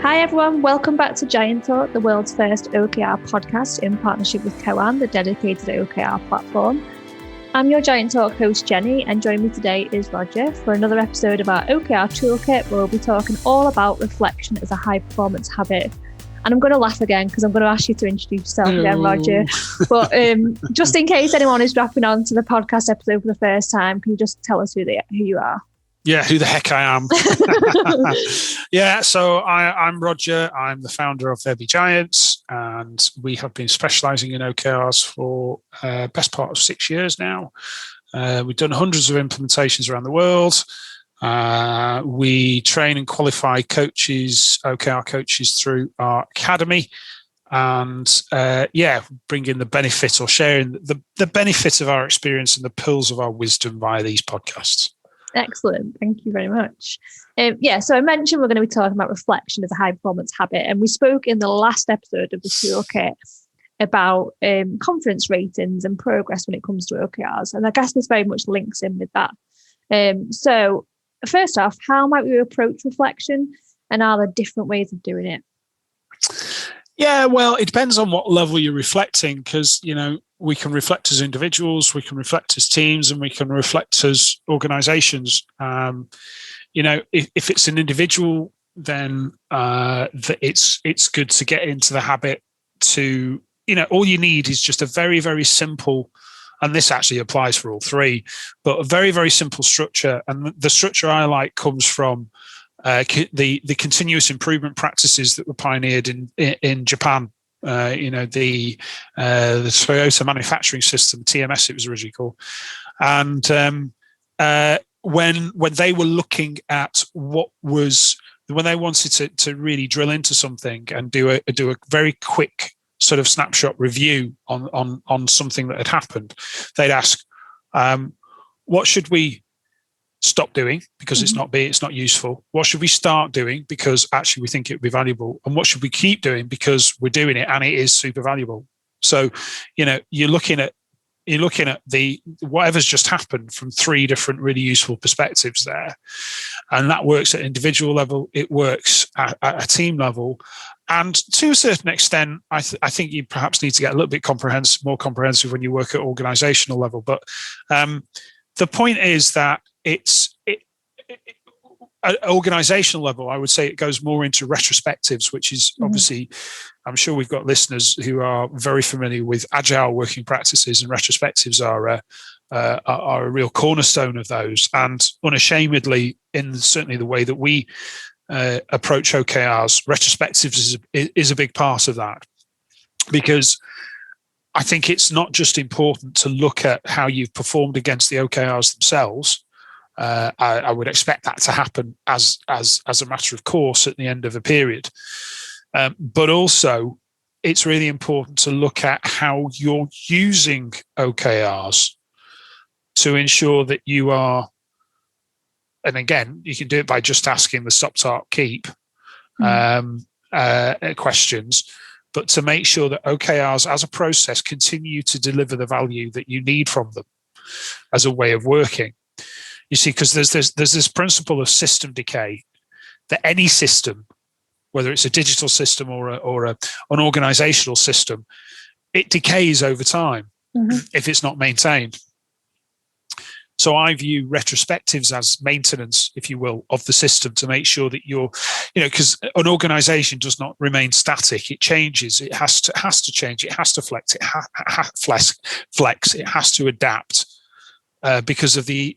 Hi everyone, welcome back to Giant Talk, the world's first OKR podcast in partnership with Koan, the dedicated OKR platform. I'm your Giant Talk host Jenny, and joining me today is Roger for another episode of our OKR Toolkit, where we'll be talking all about reflection as a high performance habit. And I'm going to laugh again because I'm going to ask you to introduce yourself again, Roger. But just in case anyone is dropping on to the podcast episode for the first time, can you just tell us who you are? Yeah, who the heck I am. Yeah, so I'm Roger. I'm the founder of There Be Giants, and we have been specialising in OKRs for best part of 6 years now. We've done hundreds of implementations around the world. We train and qualify coaches, OKR coaches, through our academy, and bring in the benefit or sharing the benefit of our experience and the pearls of our wisdom via these podcasts. Excellent. Thank you very much. So I mentioned we're going to be talking about reflection as a high performance habit. And we spoke in the last episode of the toolkit about confidence ratings and progress when it comes to OKRs. And I guess this very much links in with that. So first off, how might we approach reflection, and are there different ways of doing it? Yeah, well, it depends on what level you're reflecting, because, we can reflect as individuals, we can reflect as teams, and we can reflect as organizations. If it's an individual, then it's good to get into the habit to, all you need is just a very, very simple, and this actually applies for all three, but a very, very simple structure. And the structure I like comes from the continuous improvement practices that were pioneered in Japan. The Toyota manufacturing system, TMS, it was originally called. And when they were looking at when they wanted to really drill into something and do a very quick sort of snapshot review on something that had happened, they'd ask, what should we stop doing because it's not useful? What should we start doing because actually we think it would be valuable? And what should we keep doing because we're doing it and it is super valuable? So, you're looking at the whatever's just happened from three different really useful perspectives there. And that works at individual level, it works at a team level. And to a certain extent, I think you perhaps need to get a little bit more comprehensive when you work at organizational level. But the point is that at organizational level, I would say it goes more into retrospectives, which is obviously, I'm sure we've got listeners who are very familiar with agile working practices, and retrospectives are a real cornerstone of those. And unashamedly, in certainly the way that we approach OKRs, retrospectives is a big part of that, because I think it's not just important to look at how you've performed against the OKRs themselves. I would expect that to happen as a matter of course at the end of a period. But also, it's really important to look at how you're using OKRs to ensure that you are, and again, you can do it by just asking the stop, start, keep questions, but to make sure that OKRs as a process continue to deliver the value that you need from them as a way of working. You see, because there's this principle of system decay, that any system, whether it's a digital system or an organizational system, it decays over time if it's not maintained. So I view retrospectives as maintenance, if you will, of the system, to make sure that you're, because an organization does not remain static. It changes. It has to change. It has to flex. It has to adapt. Because of the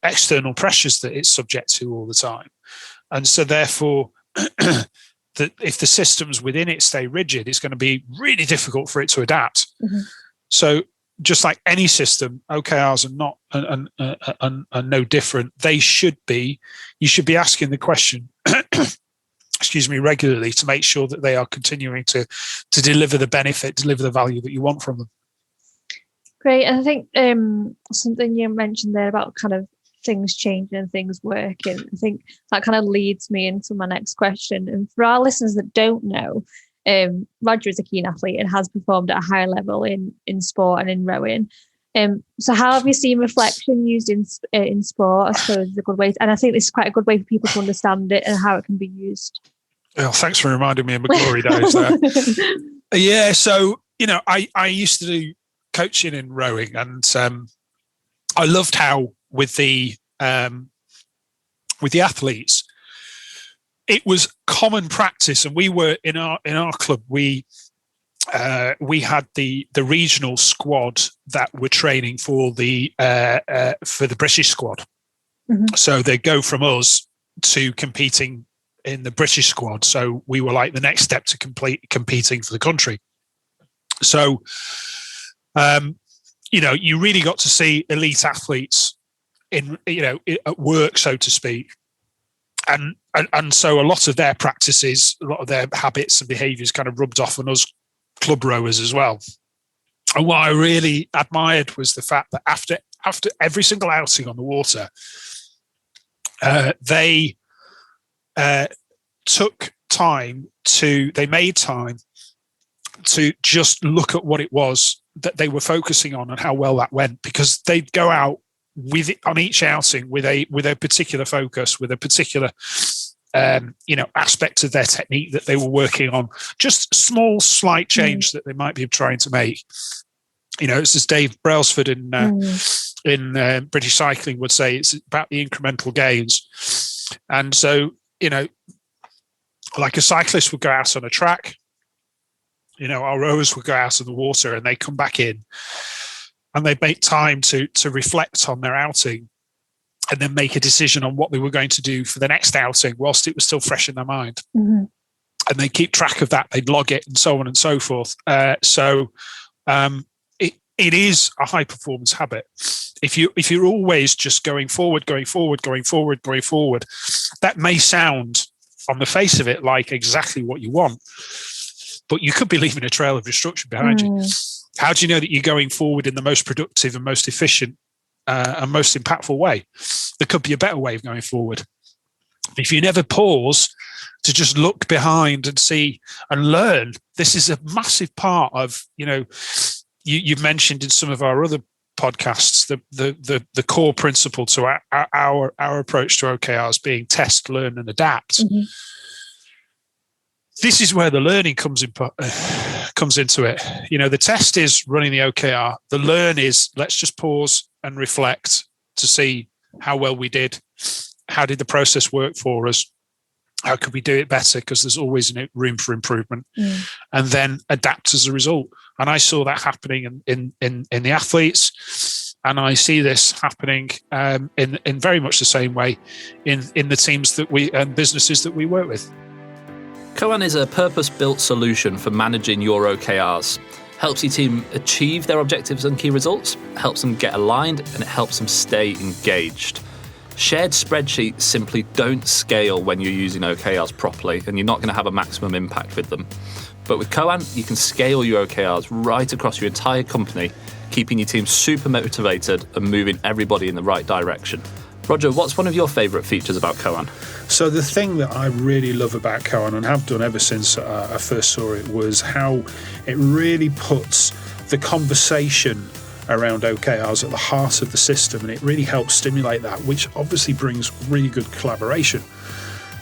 external pressures that it's subject to all the time. And so therefore, that if the systems within it stay rigid, it's going to be really difficult for it to adapt. So just like any system, OKRs are not are no different. You should be asking the question, regularly, to make sure that they are continuing to deliver the benefit, deliver the value that you want from them. Great. And I think something you mentioned there about kind of things changing and things working, I think that kind of leads me into my next question. And for our listeners that don't know, Roger is a keen athlete and has performed at a high level in sport and in rowing. So how have you seen reflection used in sport? I suppose is a good way, and I think this is quite a good way for people to understand it and how it can be used. Well, thanks for reminding me of my glory days there. Yeah, so I used to do coaching in rowing, and I loved how with the athletes, it was common practice, and we were in our club. We had the regional squad that were training for the British squad. Mm-hmm. So they go from us to competing in the British squad. So we were like the next step to competing for the country. So, you really got to see elite athletes at work, so to speak. And so a lot of their practices, a lot of their habits and behaviours kind of rubbed off on us club rowers as well. And what I really admired was the fact that after every single outing on the water, they made time to just look at what it was that they were focusing on and how well that went, because they'd go out with it on each outing with a particular focus, with a particular aspect of their technique that they were working on, just small slight change that they might be trying to make. It's as Dave Brailsford in British Cycling would say, it's about the incremental gains. And so like a cyclist would go out on a track, our rowers would go out in the water and they come back in and they make time to reflect on their outing and then make a decision on what they were going to do for the next outing whilst it was still fresh in their mind. Mm-hmm. And they keep track of that, they'd log it and so on and so forth. It is a high performance habit. If you're always just going forward, that may sound on the face of it like exactly what you want, but you could be leaving a trail of destruction behind you. How do you know that you're going forward in the most productive and most efficient and most impactful way? There could be a better way of going forward. If you never pause to just look behind and see and learn, this is a massive part of, you've mentioned in some of our other podcasts, the core principle to our approach to OKRs being test, learn, and adapt. Mm-hmm. This is where the learning comes into it. The test is running the OKR. The learn is let's just pause and reflect to see how well we did. How did the process work for us? How could we do it better? Because there's always room for improvement. And then adapt as a result. And I saw that happening in the athletes, and I see this happening in very much the same way in the teams that we and businesses that we work with. Koan is a purpose-built solution for managing your OKRs. Helps your team achieve their objectives and key results, helps them get aligned, and it helps them stay engaged. Shared spreadsheets simply don't scale when you're using OKRs properly, and you're not going to have a maximum impact with them. But with Koan, you can scale your OKRs right across your entire company, keeping your team super motivated and moving everybody in the right direction. Roger, what's one of your favourite features about Koan? So the thing that I really love about Koan, and have done ever since I first saw it, was how it really puts the conversation around OKRs at the heart of the system, and it really helps stimulate that, which obviously brings really good collaboration.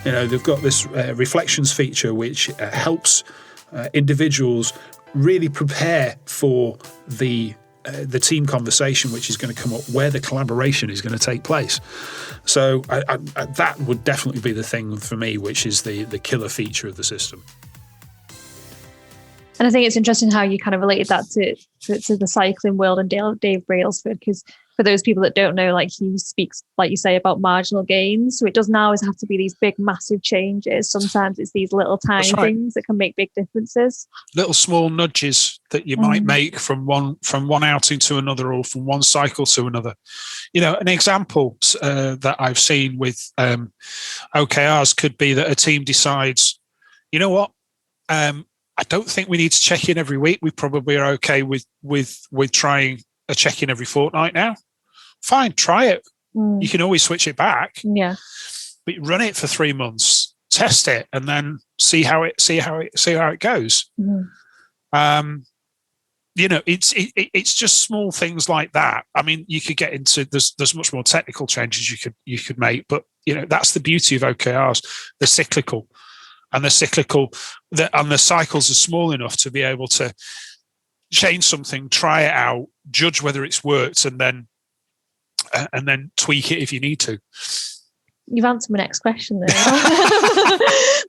They've got this reflections feature which helps individuals really prepare for the team conversation which is going to come up, where the collaboration is going to take place. So that would definitely be the thing for me, which is the killer feature of the system. And I think it's interesting how you kind of related that to the cycling world and Dave Brailsford, because for those people that don't know, like, he speaks, like you say, about marginal gains. So it doesn't always have to be these big, massive changes. Sometimes it's these little tiny things that can make big differences. Little small nudges that you might make from one outing to another, or from one cycle to another. An example that I've seen with OKRs could be that a team decides, you know what, I don't think we need to check in every week. We probably are okay with trying a check-in every fortnight now. Fine, try it. You can always switch it back. Yeah, but run it for 3 months, test it, and then see how it goes. It's just small things like that. I mean, you could get into there's much more technical changes you could make, but that's the beauty of OKRs. They're cyclical. and the cyclical, and the cycles are small enough to be able to change something, try it out, judge whether it's worked, and then tweak it if you need to. You've answered my next question there.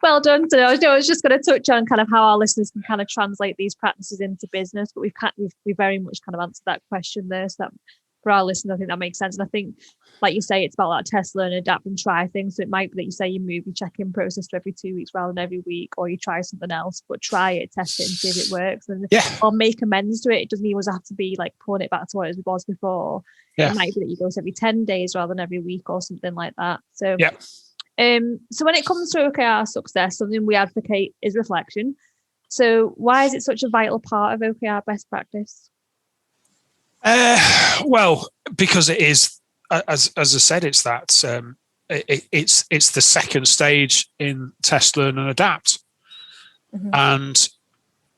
Well done. So I was just going to touch on kind of how our listeners can kind of translate these practices into business, but we've very much kind of answered that question there. So that for our listeners, I think that makes sense. And I think, like you say, it's about that test, learn, adapt, and try things. So it might be that you say you move your check-in process to every 2 weeks rather than every week, or you try something else, but try it, test it, and see if it works. Or make amends to it. It doesn't always have to be like pulling it back to what it was before. Yeah. It might be that you go to every 10 days rather than every week or something like that. So, so when it comes to OKR success, something we advocate is reflection. So why is it such a vital part of OKR best practice? Well, because it is, as I said, it's that it's the second stage in test, learn, and adapt. Mm-hmm. And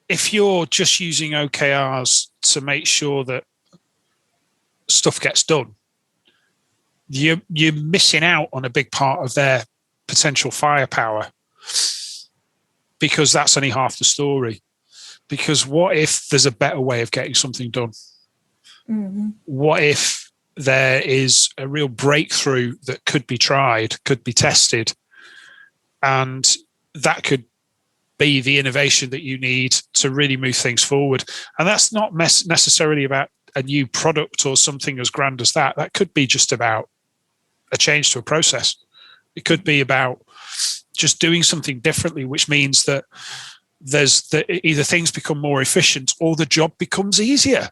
if you're just using OKRs to make sure that stuff gets done, you're missing out on a big part of their potential firepower, because that's only half the story. Because what if there's a better way of getting something done? Mm-hmm. What if there is a real breakthrough that could be tried, could be tested, and that could be the innovation that you need to really move things forward? And that's not necessarily about a new product or something as grand as that. That could be just about a change to a process. It could be about just doing something differently, which means that either things become more efficient or the job becomes easier.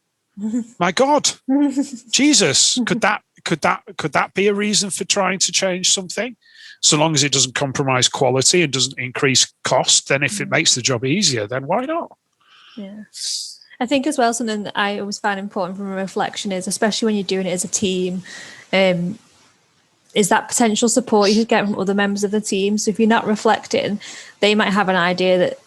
My God, Jesus, could that be a reason for trying to change something? So long as it doesn't compromise quality and doesn't increase cost, then if it makes the job easier, then why not? Yeah. I think as well, something that I always find important from a reflection is, especially when you're doing it as a team, is that potential support you could get from other members of the team. So if you're not reflecting, they might have an idea that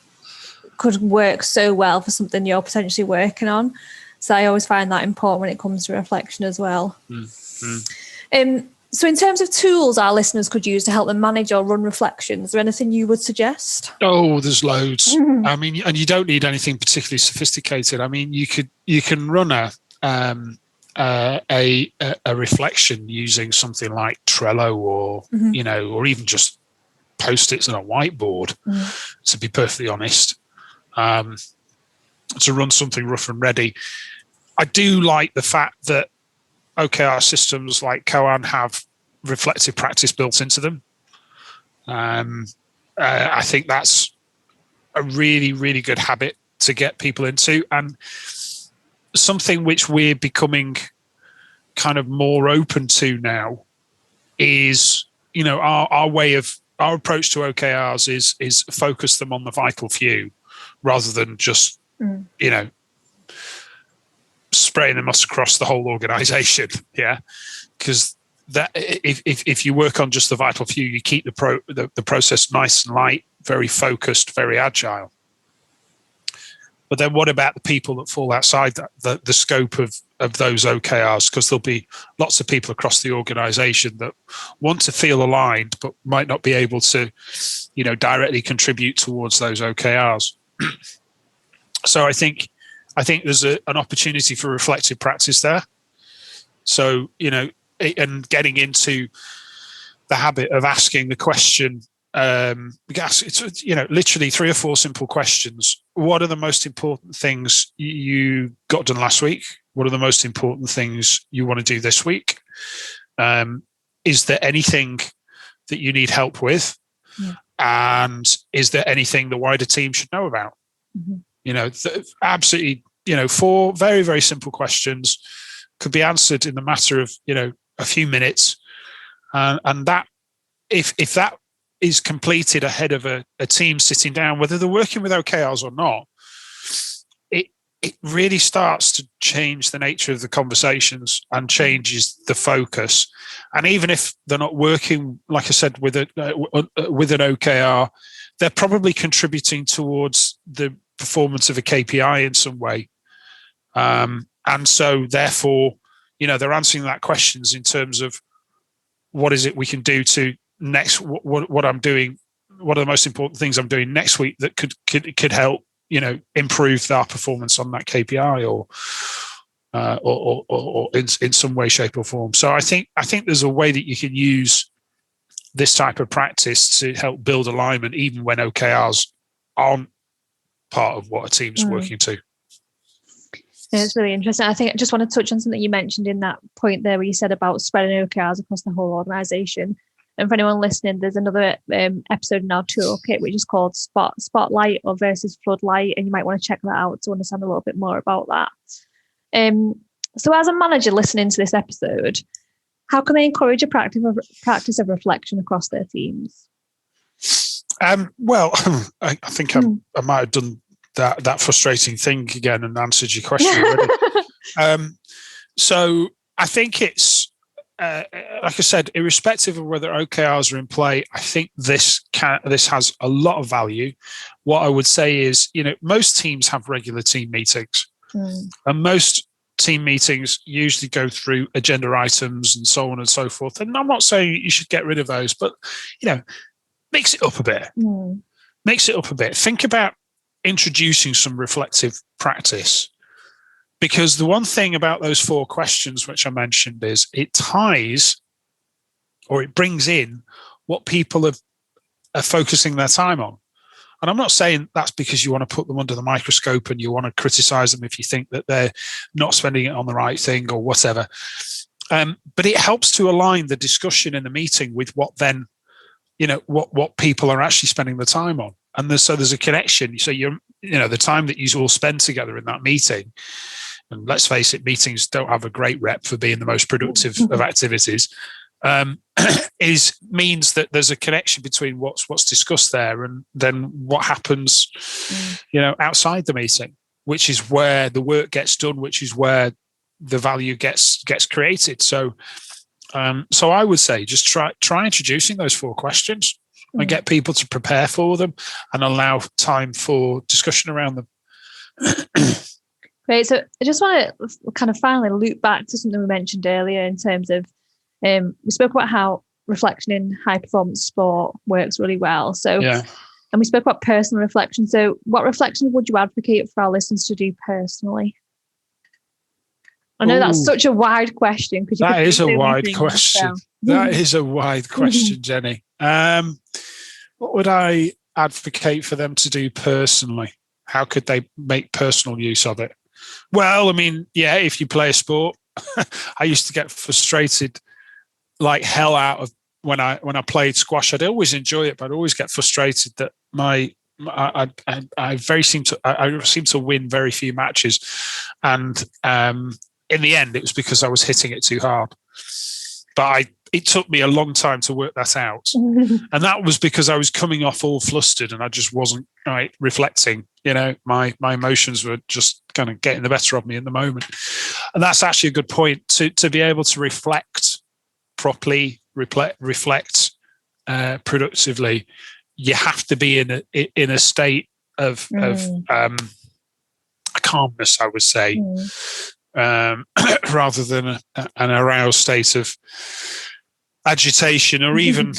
could work so well for something you're potentially working on. So I always find that important when it comes to reflection as well. Mm-hmm. So in terms of tools our listeners could use to help them manage or run reflections, is there anything you would suggest? Oh, there's loads. I mean, and you don't need anything particularly sophisticated. I mean, you can run a reflection using something like Trello or or even just Post-its on a whiteboard. To be perfectly honest, to run something rough and ready. I do like the fact that OKR systems like Koan have reflective practice built into them. I think that's a really, really good habit to get people into, and something which we're becoming kind of more open to now is, our approach to OKRs is focus them on the vital few rather than just, spraying them across the whole organization. Yeah. Because that if you work on just the vital few, you keep the process nice and light, very focused, very agile. But then what about the people that fall outside the scope of those OKRs? Because there'll be lots of people across the organization that want to feel aligned, but might not be able to, directly contribute towards those OKRs. So I think there's an opportunity for reflective practice there. So, and getting into the habit of asking the question, it's literally 3 or 4 simple questions. What are the most important things you got done last week? What are the most important things you want to do this week? Is there anything that you need help with? Yeah. And is there anything the wider team should know about? Mm-hmm. Absolutely, 4 very, very simple questions could be answered in the matter of, a few minutes. And that, if that is completed ahead of a team sitting down, whether they're working with OKRs or not, it really starts to change the nature of the conversations and changes the focus. And even if they're not working, like I said, with an OKR, they're probably contributing towards the performance of a KPI in some way. And so therefore, they're answering that questions in terms of what is it we can do to next, what I'm doing what are the most important things I'm doing next week that could help, improve our performance on that KPI or in some way, shape, or form. So I think there's a way that you can use this type of practice to help build alignment, even when OKRs aren't part of what a team's working to. Yeah, it's really interesting. I think I just want to touch on something you mentioned in that point there, where you said about spreading OKRs across the whole organisation. And for anyone listening, there's another episode in our toolkit which is called Spotlight or versus Floodlight, and you might want to check that out to understand a little bit more about that. So as a manager listening to this episode, how can they encourage a practice of reflection across their teams? Well, I think I might have done that frustrating thing again and answered your question already. So I think it's, like I said, irrespective of whether OKRs are in play, I think this has a lot of value. What I would say is, most teams have regular team meetings, and most team meetings usually go through agenda items and so on and so forth. And I'm not saying you should get rid of those, but mix it up a bit. Mix it up a bit. Think about introducing some reflective practice. Because the one thing about those 4 questions, which I mentioned, is it ties or it brings in what people are focusing their time on. And I'm not saying that's because you want to put them under the microscope and you want to criticize them if you think that they're not spending it on the right thing or whatever. But it helps to align the discussion in the meeting with what then, what people are actually spending the time on. And there's a connection. So the time that you all spend together in that meeting, and let's face it, meetings don't have a great rep for being the most productive of activities, means that there's a connection between what's discussed there and then what happens, outside the meeting, which is where the work gets done, which is where the value gets created. So I would say just try introducing those 4 questions and get people to prepare for them and allow time for discussion around them. Great. So I just want to kind of finally loop back to something we mentioned earlier in terms of, we spoke about how reflection in high performance sport works really well. So, and we spoke about personal reflection. So what reflection would you advocate for our listeners to do personally? I know that's such a wide question. That is a wide question. That is a wide question, Jenny. What would I advocate for them to do personally? How could they make personal use of it? Well, I mean, if you play a sport, I used to get frustrated like hell out of when I played squash. I'd always enjoy it, but I'd always get frustrated that I seem to win very few matches, and in the end, it was because I was hitting it too hard. But it took me a long time to work that out. And that was because I was coming off all flustered and I just wasn't reflecting. My emotions were just kind of getting the better of me in the moment. And that's actually a good point to be able to reflect properly, reflect productively. You have to be in a state of calmness, I would say. Rather than an aroused state of agitation or even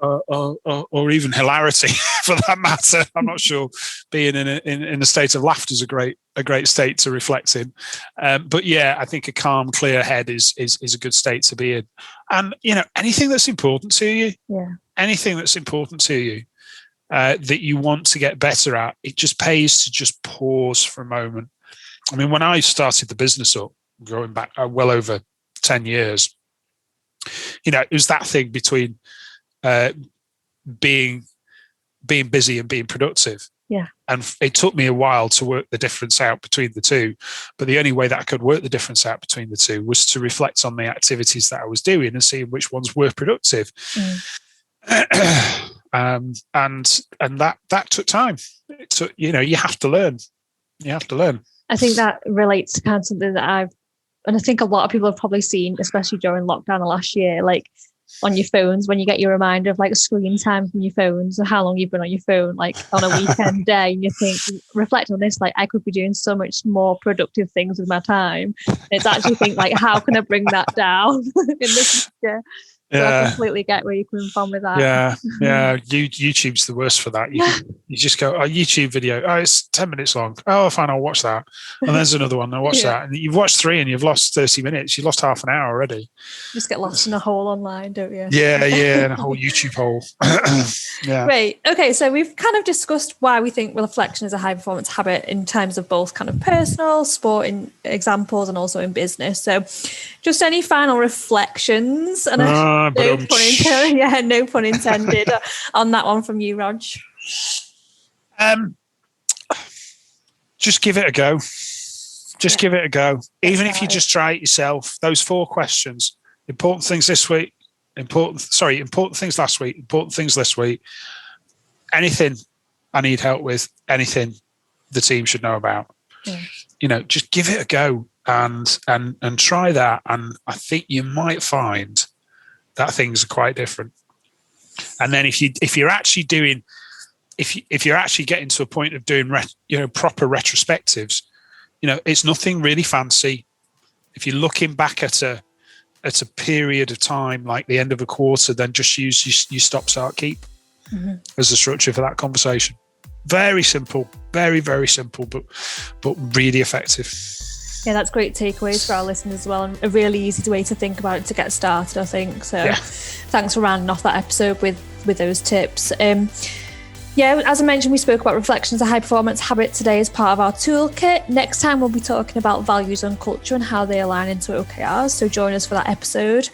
or even hilarity for that matter. I'm not sure being in a state of laughter is a great state to reflect in. But I think a calm, clear head is a good state to be in. And anything that's important to you, anything that's important to you that you want to get better at, it just pays to just pause for a moment. I mean, when I started the business up, going back well over 10 years, it was that thing between being busy and being productive. Yeah. And it took me a while to work the difference out between the two. But the only way that I could work the difference out between the two was to reflect on the activities that I was doing and see which ones were productive. And that took time. It took, you have to learn. I think that relates to kind of something that and I think a lot of people have probably seen, especially during lockdown last year, like on your phones, when you get your reminder of like screen time from your phones or how long you've been on your phone, like on a weekend day, and you think, reflect on this, like I could be doing so much more productive things with my time. And it's actually think like, how can I bring that down in the future? So I completely get where you're coming from with that. Yeah. YouTube's the worst for that. You just go, YouTube video. Oh, it's 10 minutes long. Oh, fine, I'll watch that. And there's another one. I'll watch that. And you've watched 3 and you've lost 30 minutes. You've lost half an hour already. Just get lost in a hole online, don't you? Yeah, in a whole YouTube hole. Yeah. Great. Okay, so we've kind of discussed why we think reflection is a high performance habit in terms of both kind of personal, sporting examples and also in business. So just any final reflections? And no pun intended on that one from you, Rog. Just give it a go. Give it a go. Even if you just try it yourself, those 4 questions, important things this week, important things last week, important things this week, anything I need help with, anything the team should know about. Yeah. Just give it a go and try that. And I think you might find that things are quite different. And then if you're actually getting to a point of doing proper retrospectives, it's nothing really fancy. If you're looking back at a period of time, like the end of a quarter, then just use your stop, start, keep as the structure for that conversation. Very simple, very, very simple, but really effective. Yeah, that's great takeaways for our listeners as well, and a really easy way to think about it to get started, I think. So Thanks for rounding off that episode with those tips. As I mentioned, we spoke about reflections, a high performance habit today as part of our toolkit. Next time, we'll be talking about values and culture and how they align into OKRs. So join us for that episode.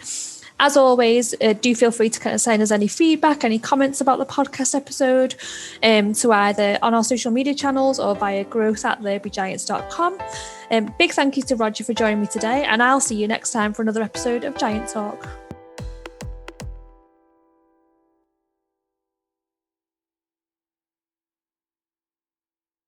As always, do feel free to kind of send us any feedback, any comments about the podcast episode to either on our social media channels or via growth@therebegiants.com. Big thank you to Roger for joining me today, and I'll see you next time for another episode of Giant Talk.